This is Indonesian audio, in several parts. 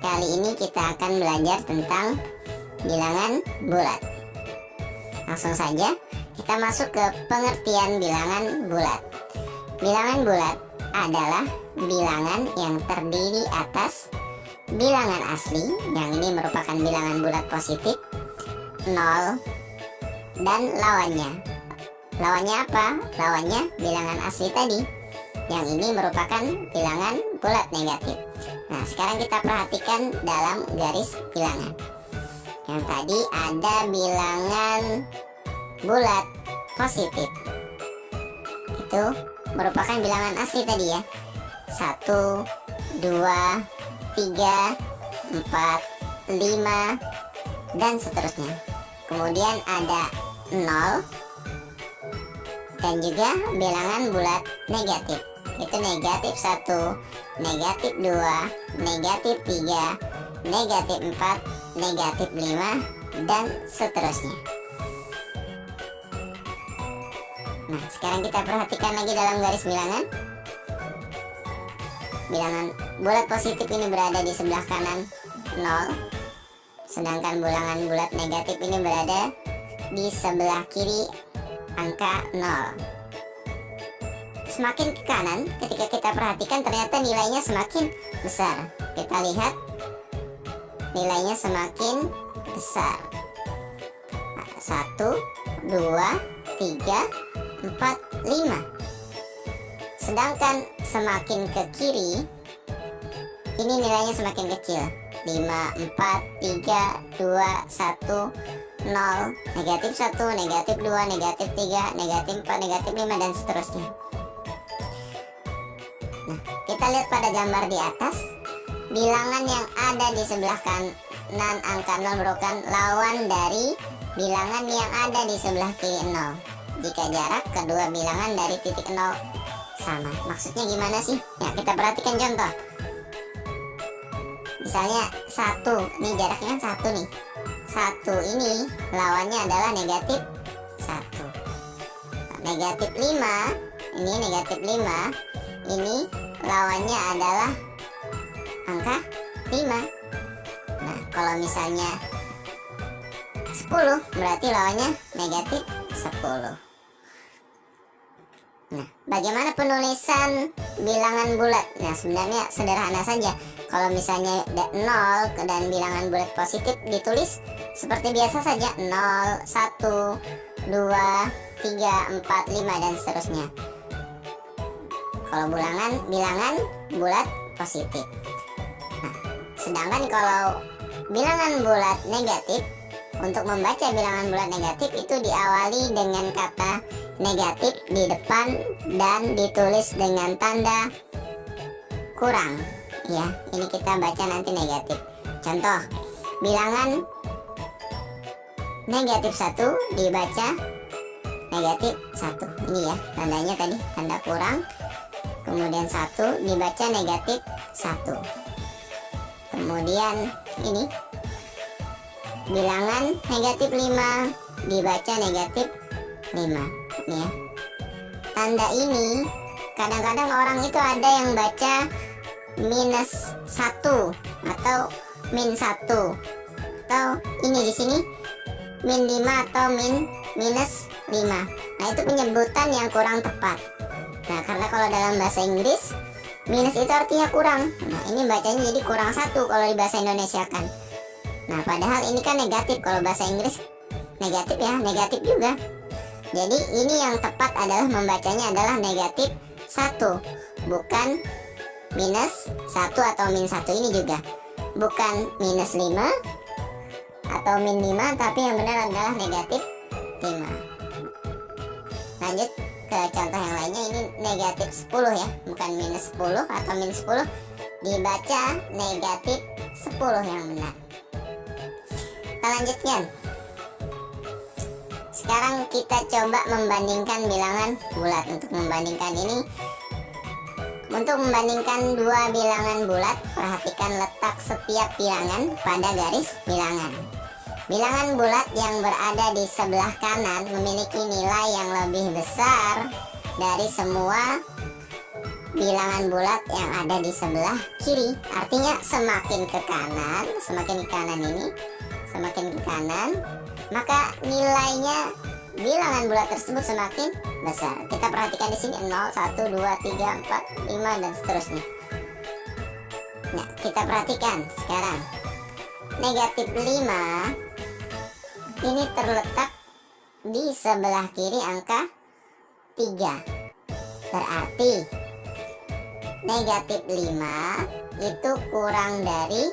Kali ini kita akan belajar tentang bilangan bulat. Langsung saja kita masuk ke pengertian bilangan bulat. Bilangan bulat adalah bilangan yang terdiri atas bilangan asli, yang ini merupakan bilangan bulat positif, 0, dan lawannya. Lawannya apa? Lawannya bilangan asli tadi, yang ini merupakan bilangan bulat negatif. Nah, sekarang kita perhatikan dalam garis bilangan. Yang tadi ada bilangan bulat positif, itu merupakan bilangan asli tadi ya. 1, 2, 3, 4, 5, dan seterusnya. Kemudian ada 0 dan juga bilangan bulat negatif, itu negatif 1, negatif 2, negatif 3, negatif 4, negatif 5, dan seterusnya. Nah, sekarang kita perhatikan lagi dalam garis bilangan. Bilangan bulat positif ini berada di sebelah kanan 0, sedangkan bilangan bulat negatif ini berada di sebelah kiri angka 0. Semakin ke kanan, ketika kita perhatikan ternyata nilainya semakin besar. Kita lihat nilainya semakin besar. 1, 2, 3, 4, 5. Sedangkan semakin ke kiri, ini nilainya semakin kecil. 5, 4, 3, 2, 1, 0, negatif 1, negatif 2, negatif 3, negatif 4, negatif 5, dan seterusnya. Nah, kita lihat pada gambar di atas, bilangan yang ada di sebelah kanan angka 0 merupakan lawan dari bilangan yang ada di sebelah kiri 0 jika jarak kedua bilangan dari titik 0 sama. Maksudnya gimana sih? Ya, kita perhatikan contoh. Misalnya 1, ini jaraknya 1 nih. 1 ini lawannya adalah negatif 1. Negatif 5, ini negatif 5, ini lawannya adalah angka 5. Nah, kalau misalnya 10, berarti lawannya negatif 10. Nah, bagaimana penulisan bilangan bulat? Nah, sebenarnya sederhana saja. Kalau misalnya 0 dan bilangan bulat positif ditulis seperti biasa saja, 0, 1, 2, 3, 4, 5, dan seterusnya. Kalau bilangan bulat positif. Nah, sedangkan kalau bilangan bulat negatif, untuk membaca bilangan bulat negatif itu diawali dengan kata negatif di depan dan ditulis dengan tanda kurang. Ya, ini kita baca nanti negatif. Contoh, bilangan negatif 1 dibaca negatif 1. Ini ya, tandanya tadi tanda kurang. Kemudian 1 dibaca negatif 1. Kemudian ini bilangan negatif 5 dibaca negatif 5. Ini ya. Tanda ini kadang-kadang orang itu ada yang baca minus 1 atau min 1, atau ini di sini min 5 atau minus 5. Nah, itu penyebutan yang kurang tepat. Nah, karena kalau dalam bahasa Inggris minus itu artinya kurang. Nah, ini bacanya jadi kurang 1 kalau di bahasa Indonesia kan. Nah, padahal ini kan negatif. Kalau bahasa Inggris negatif ya, negatif juga. Jadi ini yang tepat adalah membacanya adalah negatif 1, bukan minus 1 atau min 1. Ini juga bukan minus 5 atau min 5, tapi yang benar adalah negatif 5. Lanjut ke contoh yang lainnya, ini negatif 10 ya, bukan minus 10 atau min 10, dibaca negatif 10 yang benar. Kita lanjutkan. Sekarang kita coba membandingkan bilangan bulat. Untuk membandingkan dua bilangan bulat, perhatikan letak setiap bilangan pada garis bilangan. Bilangan bulat yang berada di sebelah kanan memiliki nilai yang lebih besar dari semua bilangan bulat yang ada di sebelah kiri. Artinya semakin ke kanan ini, semakin ke kanan, maka nilainya bilangan bulat tersebut semakin besar. Kita perhatikan di sini 0, 1, 2, 3, 4, 5 dan seterusnya. Nah, kita perhatikan sekarang. Negatif 5 ini terletak di sebelah kiri angka 3. Berarti negatif 5 itu kurang dari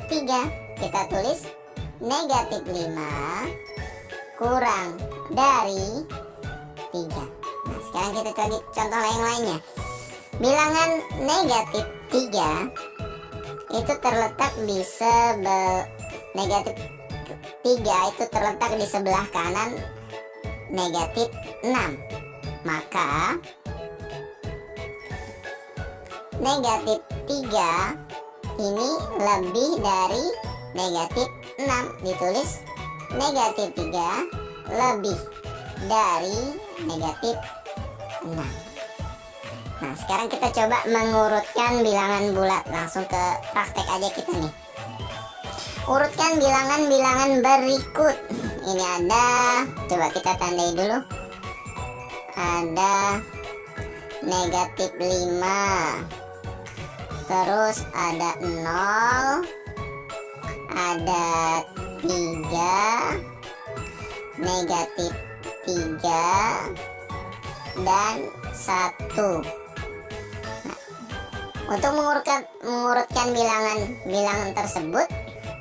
3. Kita tulis negatif 5 kurang dari 3. Nah, sekarang kita cari contoh lainnya. Bilangan negatif 3 itu terletak di negatif 3 itu terletak di sebelah kanan negatif 6. Maka negatif 3 ini lebih dari negatif 6. Ditulis negatif 3 lebih dari negatif 6. Nah, sekarang kita coba mengurutkan bilangan bulat. Langsung ke praktek aja kita nih. Urutkan bilangan-bilangan berikut. Ini ada, coba kita tandai dulu. Ada negatif 5, terus ada 0, ada 3, negatif 3, dan 1. Nah, untuk mengurutkan bilangan tersebut,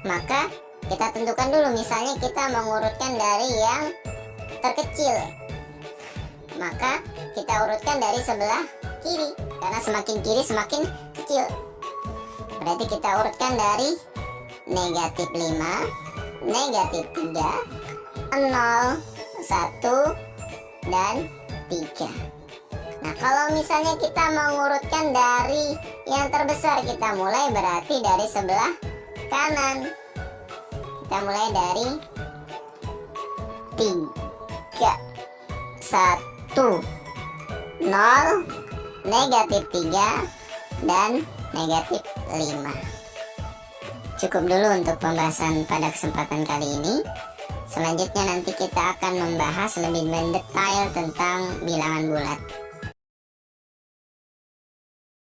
maka kita tentukan dulu. Misalnya kita mengurutkan dari yang terkecil, maka kita urutkan dari sebelah kiri, karena semakin kiri semakin kecil. Berarti kita urutkan dari negatif 5, negatif 3, 0, 1, dan 3. Nah, kalau misalnya kita mengurutkan dari yang terbesar, kita mulai berarti dari sebelah kanan. Kita mulai dari 3, 1, 0, negatif 3, dan negatif 5. Cukup dulu untuk pembahasan pada kesempatan kali ini. Selanjutnya nanti kita akan membahas lebih mendetail tentang bilangan bulat.